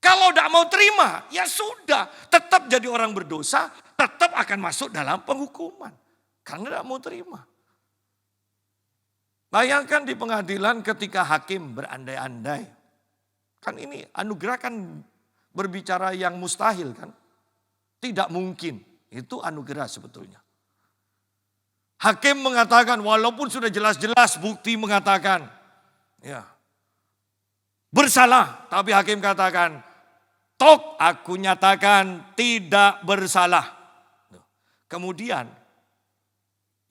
Kalau tidak mau terima, ya sudah, tetap jadi orang berdosa, tetap akan masuk dalam penghukuman. Karena tidak mau terima. Bayangkan di pengadilan ketika hakim berandai-andai. Kan ini anugerah kan berbicara yang mustahil kan. Tidak mungkin, itu anugerah sebetulnya. Hakim mengatakan walaupun sudah jelas-jelas bukti mengatakan ya bersalah, tapi hakim katakan tok aku nyatakan tidak bersalah. Kemudian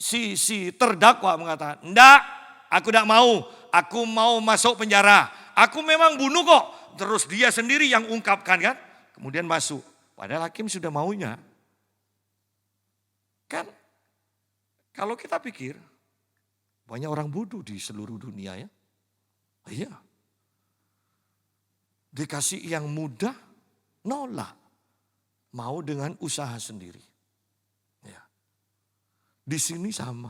si terdakwa mengatakan enggak, aku tidak mau, aku mau masuk penjara, aku memang bunuh kok. Terus dia sendiri yang ungkapkan kan, kemudian masuk. Padahal hakim sudah maunya. Kan kalau kita pikir, banyak orang bodoh di seluruh dunia ya. Iya. Dikasih yang mudah, nolak. Mau dengan usaha sendiri. Ya. Di sini sama.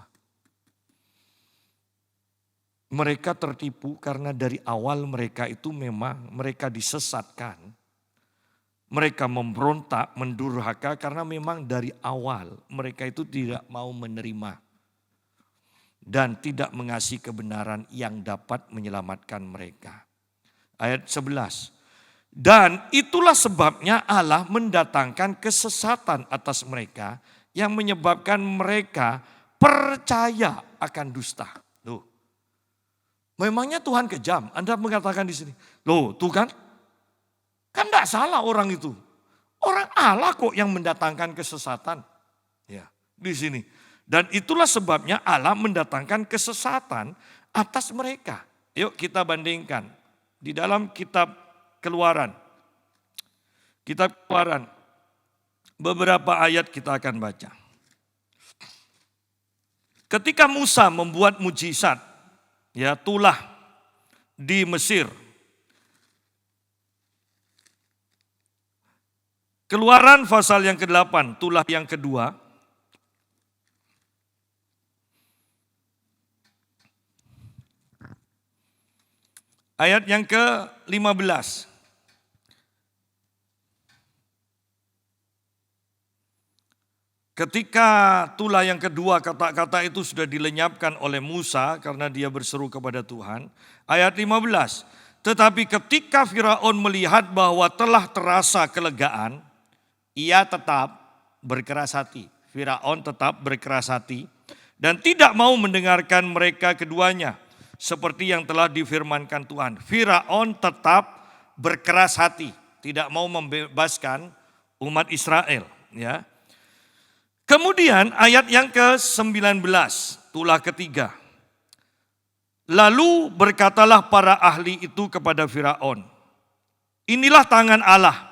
Mereka tertipu karena dari awal mereka itu memang mereka disesatkan. Mereka memberontak, mendurhaka karena memang dari awal mereka itu tidak mau menerima. Dan tidak mengasihi kebenaran yang dapat menyelamatkan mereka. Ayat 11. Dan itulah sebabnya Allah mendatangkan kesesatan atas mereka yang menyebabkan mereka percaya akan dusta. Loh. Memangnya Tuhan kejam? Anda mengatakan di sini. Loh, tuh kan? Kan tidak salah orang itu. Orang Allah kok yang mendatangkan kesesatan. Ya, di sini. Dan itulah sebabnya Allah mendatangkan kesesatan atas mereka. Yuk kita bandingkan. Di dalam kitab Keluaran. Kitab Keluaran. Beberapa ayat kita akan baca. Ketika Musa membuat mujizat, ya tulah di Mesir. Keluaran pasal yang ke-8, tulah yang kedua. Ayat yang ke-15. Ketika tulah yang kedua kata-kata itu sudah dilenyapkan oleh Musa karena dia berseru kepada Tuhan. Ayat 15. Tetapi ketika Firaun melihat bahwa telah terasa kelegaan, ia tetap berkeras hati. Firaun tetap berkeras hati dan tidak mau mendengarkan mereka keduanya. Seperti yang telah difirmankan Tuhan. Firaun tetap berkeras hati. Tidak mau membebaskan umat Israel. Ya. Kemudian ayat yang ke-19. Tulah ketiga. Lalu berkatalah para ahli itu kepada Firaun. Inilah tangan Allah.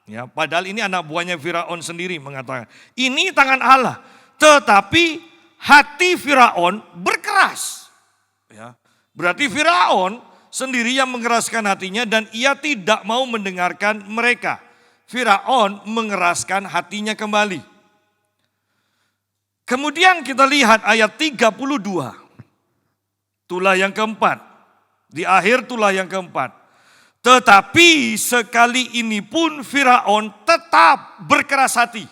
Ya, padahal ini anak buahnya Firaun sendiri mengatakan, ini tangan Allah. Tetapi hati Firaun berkeras. Ya, berarti Firaun sendiri yang mengeraskan hatinya dan ia tidak mau mendengarkan mereka. Firaun mengeraskan hatinya kembali. Kemudian kita lihat ayat 32. Tulah yang keempat. Di akhir tulah yang keempat. Tetapi sekali ini pun Firaun tetap berkeras hati.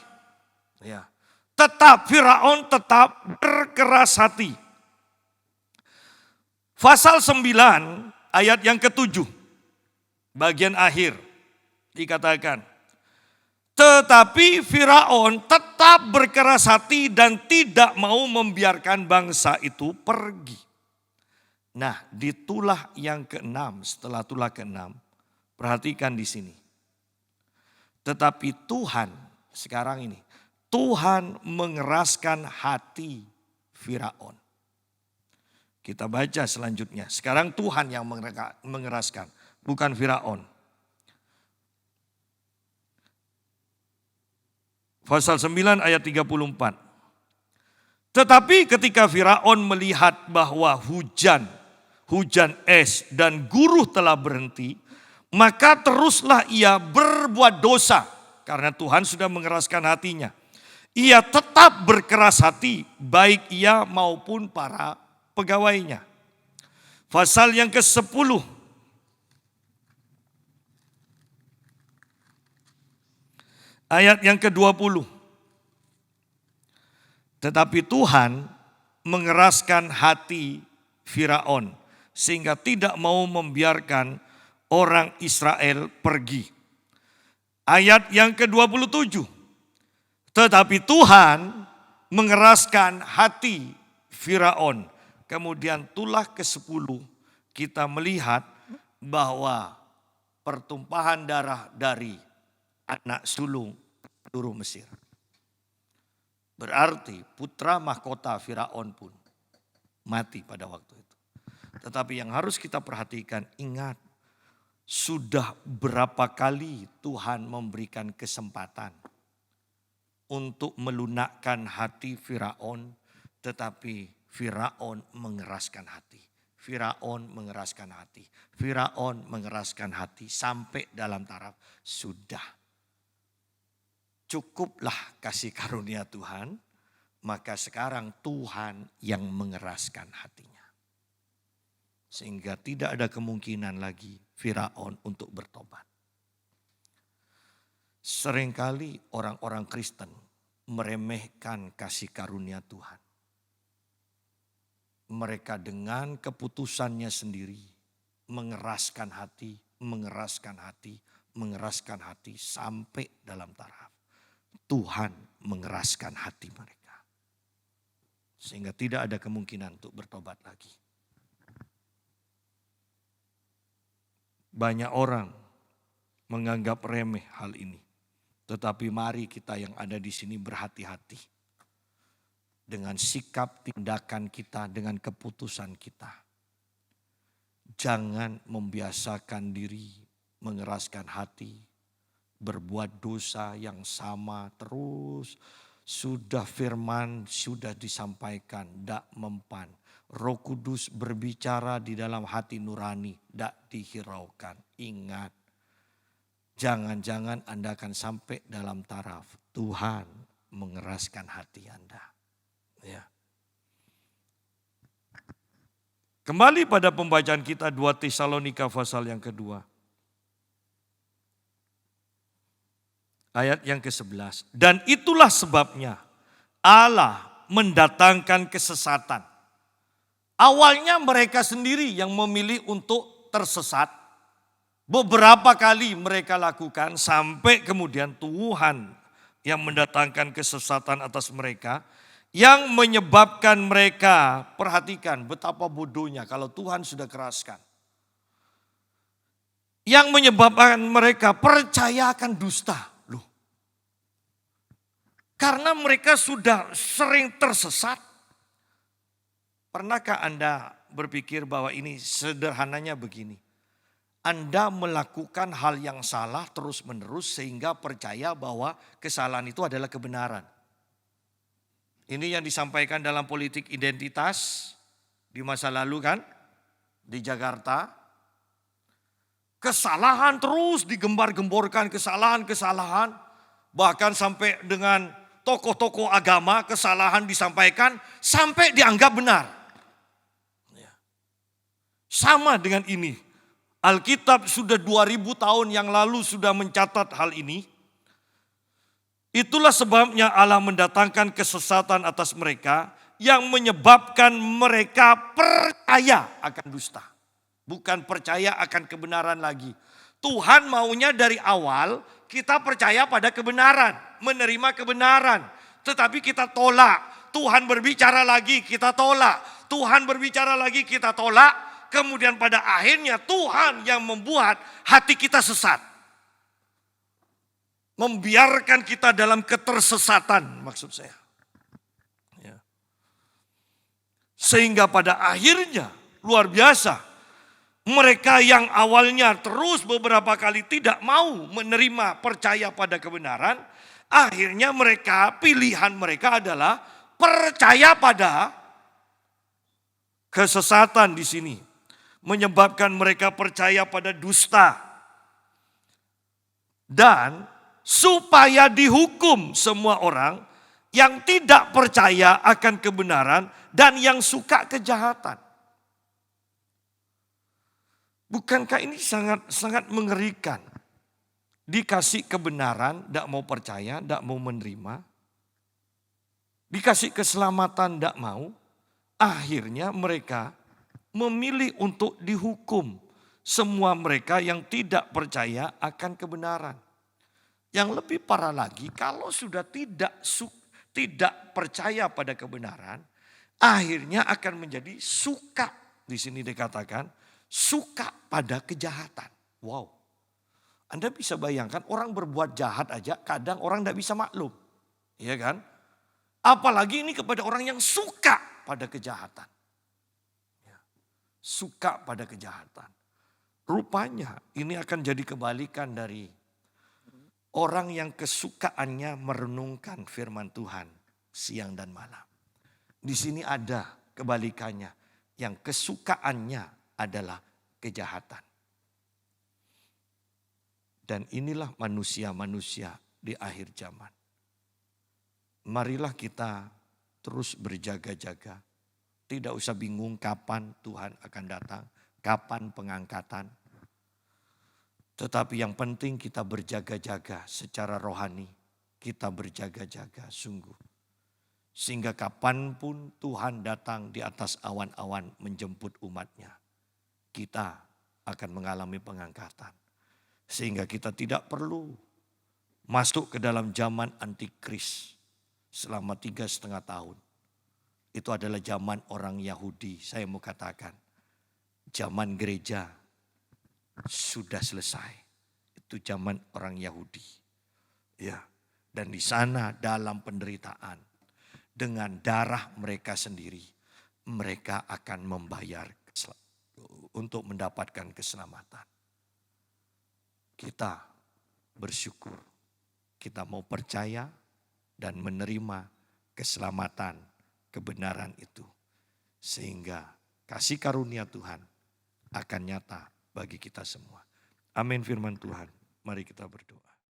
Ya, Firaun tetap berkeras hati. Pasal 9 ayat yang ke-7, bagian akhir dikatakan, tetapi Firaun tetap berkeras hati dan tidak mau membiarkan bangsa itu pergi. Nah, di tulah yang ke-6, setelah tulah ke-6, perhatikan di sini. Tetapi Tuhan, sekarang ini, Tuhan mengeraskan hati Firaun. Kita baca selanjutnya. Sekarang Tuhan yang mengeraskan, bukan Firaun. Pasal 9 ayat 34. Tetapi ketika Firaun melihat bahwa hujan es dan guruh telah berhenti, maka teruslah ia berbuat dosa. Karena Tuhan sudah mengeraskan hatinya. Ia tetap berkeras hati, baik ia maupun para pegawainya. Pasal yang ke-10. Ayat yang ke-20. Tetapi Tuhan mengeraskan hati Firaun sehingga tidak mau membiarkan orang Israel pergi. Ayat yang ke-27. Tetapi Tuhan mengeraskan hati Firaun. Kemudian tulah ke-10 kita melihat bahwa pertumpahan darah dari anak sulung seluruh Mesir. Berarti putra mahkota Firaun pun mati pada waktu itu. Tetapi yang harus kita perhatikan, ingat, sudah berapa kali Tuhan memberikan kesempatan untuk melunakkan hati Firaun, tetapi Firaun mengeraskan hati. Firaun mengeraskan hati. Firaun mengeraskan hati sampai dalam taraf sudah. Cukuplah kasih karunia Tuhan, maka sekarang Tuhan yang mengeraskan hatinya. Sehingga tidak ada kemungkinan lagi Firaun untuk bertobat. Seringkali orang-orang Kristen meremehkan kasih karunia Tuhan. Mereka dengan keputusannya sendiri mengeraskan hati sampai dalam taraf Tuhan mengeraskan hati mereka. Sehingga tidak ada kemungkinan untuk bertobat lagi. Banyak orang menganggap remeh hal ini. Tetapi mari kita yang ada di sini berhati-hati. Dengan sikap tindakan kita, dengan keputusan kita. Jangan membiasakan diri mengeraskan hati, berbuat dosa yang sama terus. Sudah firman, sudah disampaikan, tidak mempan. Roh Kudus berbicara di dalam hati nurani, tidak dihiraukan. Ingat, jangan-jangan Anda akan sampai dalam taraf Tuhan mengeraskan hati Anda. Ya. Kembali pada pembacaan kita 2 Tesalonika pasal yang kedua. Ayat yang ke-11. Dan itulah sebabnya Allah mendatangkan kesesatan. Awalnya mereka sendiri yang memilih untuk tersesat. Beberapa kali mereka lakukan sampai kemudian Tuhan yang mendatangkan kesesatan atas mereka. Yang menyebabkan mereka, perhatikan betapa bodohnya kalau Tuhan sudah keraskan. Yang menyebabkan mereka percaya akan dusta. Loh. Karena mereka sudah sering tersesat. Pernahkah Anda berpikir bahwa ini sederhananya begini? Anda melakukan hal yang salah terus-menerus sehingga percaya bahwa kesalahan itu adalah kebenaran. Ini yang disampaikan dalam politik identitas di masa lalu kan, di Jakarta. Kesalahan terus digembar-gemborkan, kesalahan-kesalahan. Bahkan sampai dengan tokoh-tokoh agama kesalahan disampaikan sampai dianggap benar. Sama dengan ini. Alkitab sudah 2000 tahun yang lalu sudah mencatat hal ini. Itulah sebabnya Allah mendatangkan kesesatan atas mereka yang menyebabkan mereka percaya akan dusta. Bukan percaya akan kebenaran lagi. Tuhan maunya dari awal kita percaya pada kebenaran, menerima kebenaran. Tetapi kita tolak. Tuhan berbicara lagi, kita tolak. Tuhan berbicara lagi, kita tolak. Kemudian pada akhirnya Tuhan yang membuat hati kita sesat. Membiarkan kita dalam ketersesatan, maksud saya. Ya. Sehingga pada akhirnya luar biasa. Mereka yang awalnya terus beberapa kali tidak mau menerima percaya pada kebenaran. Akhirnya mereka, pilihan mereka adalah percaya pada kesesatan di sini. Menyebabkan mereka percaya pada dusta. Dan supaya dihukum semua orang yang tidak percaya akan kebenaran dan yang suka kejahatan. Bukankah ini sangat mengerikan? Dikasih kebenaran, tidak mau percaya, tidak mau menerima. Dikasih keselamatan, tidak mau. Akhirnya mereka memilih untuk dihukum. Semua mereka yang tidak percaya akan kebenaran. Yang lebih parah lagi, kalau sudah tidak percaya pada kebenaran, akhirnya akan menjadi suka. Di sini dikatakan, suka pada kejahatan. Wow. Anda bisa bayangkan orang berbuat jahat aja kadang orang tidak bisa maklum. Iya kan? Apalagi ini kepada orang yang suka pada kejahatan. Suka pada kejahatan. Rupanya ini akan jadi kebalikan dari orang yang kesukaannya merenungkan firman Tuhan siang dan malam. Di sini ada kebalikannya. Yang kesukaannya adalah kejahatan. Dan inilah manusia-manusia di akhir zaman. Marilah kita terus berjaga-jaga. Tidak usah bingung kapan Tuhan akan datang, kapan pengangkatan. Tetapi yang penting kita berjaga-jaga secara rohani. Kita berjaga-jaga sungguh. Sehingga kapanpun Tuhan datang di atas awan-awan menjemput umatnya. Kita akan mengalami pengangkatan. Sehingga kita tidak perlu masuk ke dalam zaman antikris selama 3,5 tahun. Itu adalah zaman orang Yahudi. Saya mau katakan zaman gereja sudah selesai. Itu zaman orang Yahudi. Ya, dan di sana dalam penderitaan dengan darah mereka sendiri, mereka akan membayar untuk mendapatkan keselamatan. Kita bersyukur, kita mau percaya dan menerima keselamatan, kebenaran itu. Sehingga kasih karunia Tuhan akan nyata bagi kita semua. Amin firman Tuhan. Mari kita berdoa.